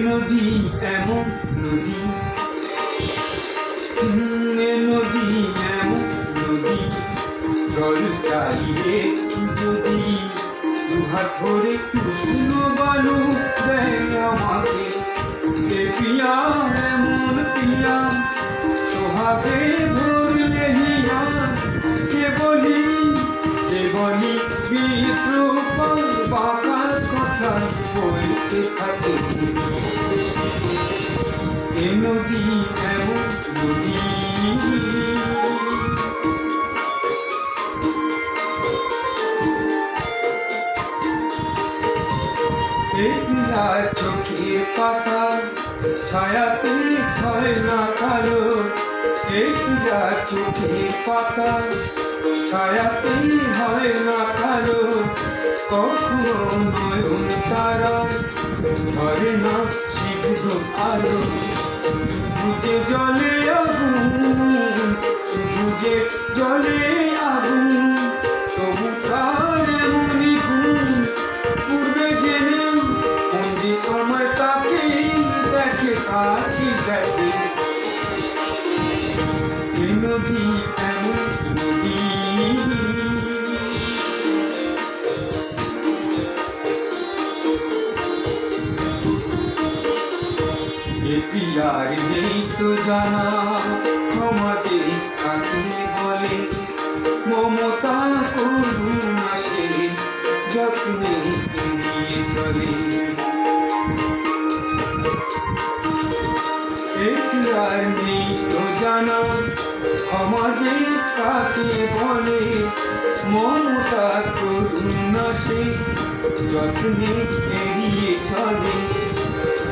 নদী এমন নদী, নদী এমন নদী, জল চাইলে যদি দুহাত ভরে কৃষ্ণ বালু দেয় আমাকে। এ পিয়া এমন পিয়া সোহাগে ভরলে হিয়া, কে বলি বিদ্রোহ বাঁকার কথা বলতে থাকে। এ নদী এমন নদী, একলার চোখের পাতা ছায়াতে হয় না কালো, একলার চোখের পাতা ছায়াতে হয় না কালো, কখনো নয়ন তারা ধরে না সিদ্ধ আলো। শুধু যে জলে আগুন, শুধু যে জলে আগুন, তবু তার এমনই গুণ। পূর্বে জেনে মন্দি আমার তাকে দেখে, তাকে দেখে। এ নদী এমন নদী, এ পিয়ার নেই তো জানা সমাজে কাকে বলে, মমতা করুণা সে যত্নে এড়িয়ে চলে। এ পিয়ার নেই তো জানা সমাজে কাকে বলে, মমতা করুণা সে যত্নে এড়িয়ে চলে।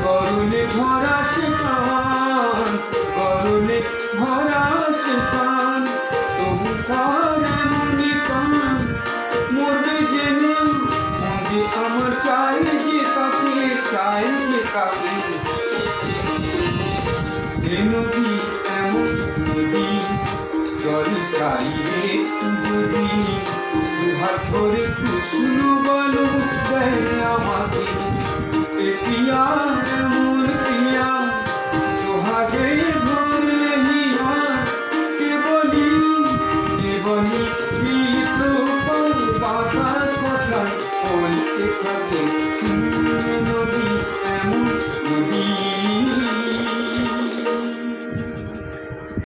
গরলে ভরা সে পান, গরলে ভরা সে পান, তবু তার এমনই পান। মরবে জেনে মন যে আমার চাই যে তাকে, চাই যে তাকে। এ নদী এমন নদী, জল চাইলে যদি দুহাত ভরে কৃষ্ণ বলো দেয় আমাকে। এ পিয়া এমন পিয়া সোহাগে